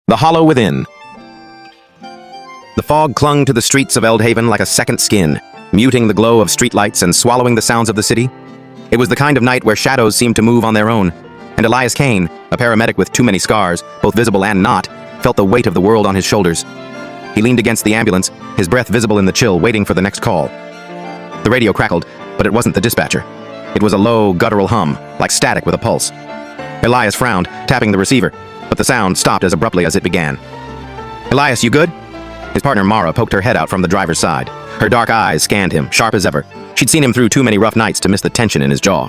The Hollow Within. The fog clung to the streets of Eldhaven like a second skin, muting the glow of streetlights and swallowing the sounds of the city. It was the kind of night where shadows seemed to move on their own, and Elias Kane, a paramedic with too many scars, both visible and not, felt the weight of the world on his shoulders. He leaned against the ambulance, his breath visible in the chill, waiting for the next call. The radio crackled, but it wasn't the dispatcher. It was a low, guttural hum, like static with a pulse. Elias frowned, tapping the receiver, but the sound stopped as abruptly as it began. "Elias, you good?" His partner Mara poked her head out from the driver's side. Her dark eyes scanned him, sharp as ever. She'd seen him through too many rough nights to miss the tension in his jaw.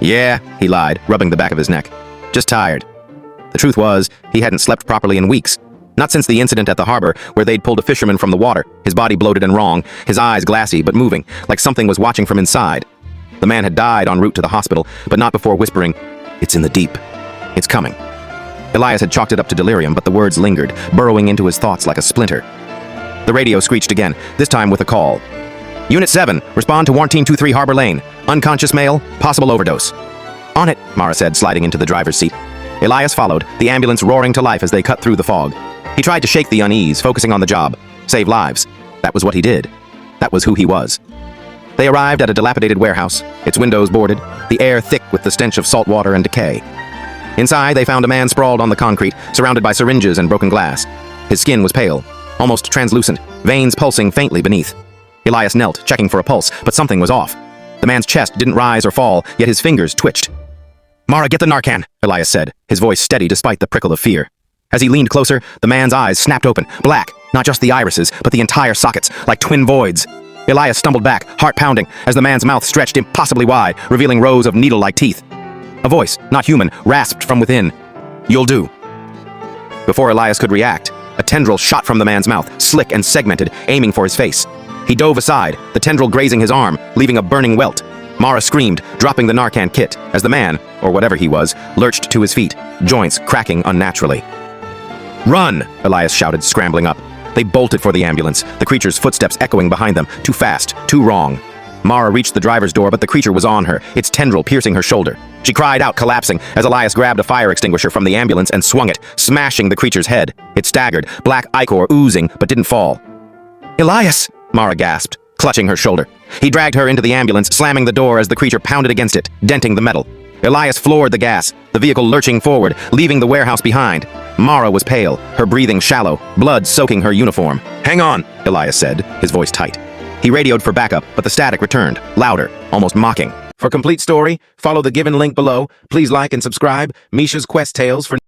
"Yeah," he lied, rubbing the back of his neck. "Just tired." The truth was, he hadn't slept properly in weeks. Not since the incident at the harbor, where they'd pulled a fisherman from the water, his body bloated and wrong, his eyes glassy but moving, like something was watching from inside. The man had died en route to the hospital, but not before whispering, "It's in the deep. It's coming." Elias had chalked it up to delirium, but the words lingered, burrowing into his thoughts like a splinter. The radio screeched again, this time with a call. "Unit 7, respond to Warrant Team 23 Harbor Lane. Unconscious male, possible overdose." "On it," Mara said, sliding into the driver's seat. Elias followed, the ambulance roaring to life as they cut through the fog. He tried to shake the unease, focusing on the job. Save lives. That was what he did. That was who he was. They arrived at a dilapidated warehouse, its windows boarded, the air thick with the stench of salt water and decay. Inside, they found a man sprawled on the concrete, surrounded by syringes and broken glass. His skin was pale, almost translucent, veins pulsing faintly beneath. Elias knelt, checking for a pulse, but something was off. The man's chest didn't rise or fall, yet his fingers twitched. "Mara, get the Narcan," Elias said, his voice steady despite the prickle of fear. As he leaned closer, the man's eyes snapped open, black, not just the irises, but the entire sockets, like twin voids. Elias stumbled back, heart pounding, as the man's mouth stretched impossibly wide, revealing rows of needle-like teeth. A voice, not human, rasped from within. "You'll do." Before Elias could react, a tendril shot from the man's mouth, slick and segmented, aiming for his face. He dove aside, the tendril grazing his arm, leaving a burning welt. Mara screamed, dropping the Narcan kit, as the man, or whatever he was, lurched to his feet, joints cracking unnaturally. "Run!" Elias shouted, scrambling up. They bolted for the ambulance, the creature's footsteps echoing behind them, too fast, too wrong. Mara reached the driver's door, but the creature was on her, its tendril piercing her shoulder. She cried out, collapsing, as Elias grabbed a fire extinguisher from the ambulance and swung it, smashing the creature's head. It staggered, black ichor oozing, but didn't fall. "Elias!" Mara gasped, clutching her shoulder. He dragged her into the ambulance, slamming the door as the creature pounded against it, denting the metal. Elias floored the gas, the vehicle lurching forward, leaving the warehouse behind. Mara was pale, her breathing shallow, blood soaking her uniform. "Hang on," Elias said, his voice tight. He radioed for backup, but the static returned, louder, almost mocking. For complete story, follow the given link below. Please like and subscribe. Meesha's Quest Tales for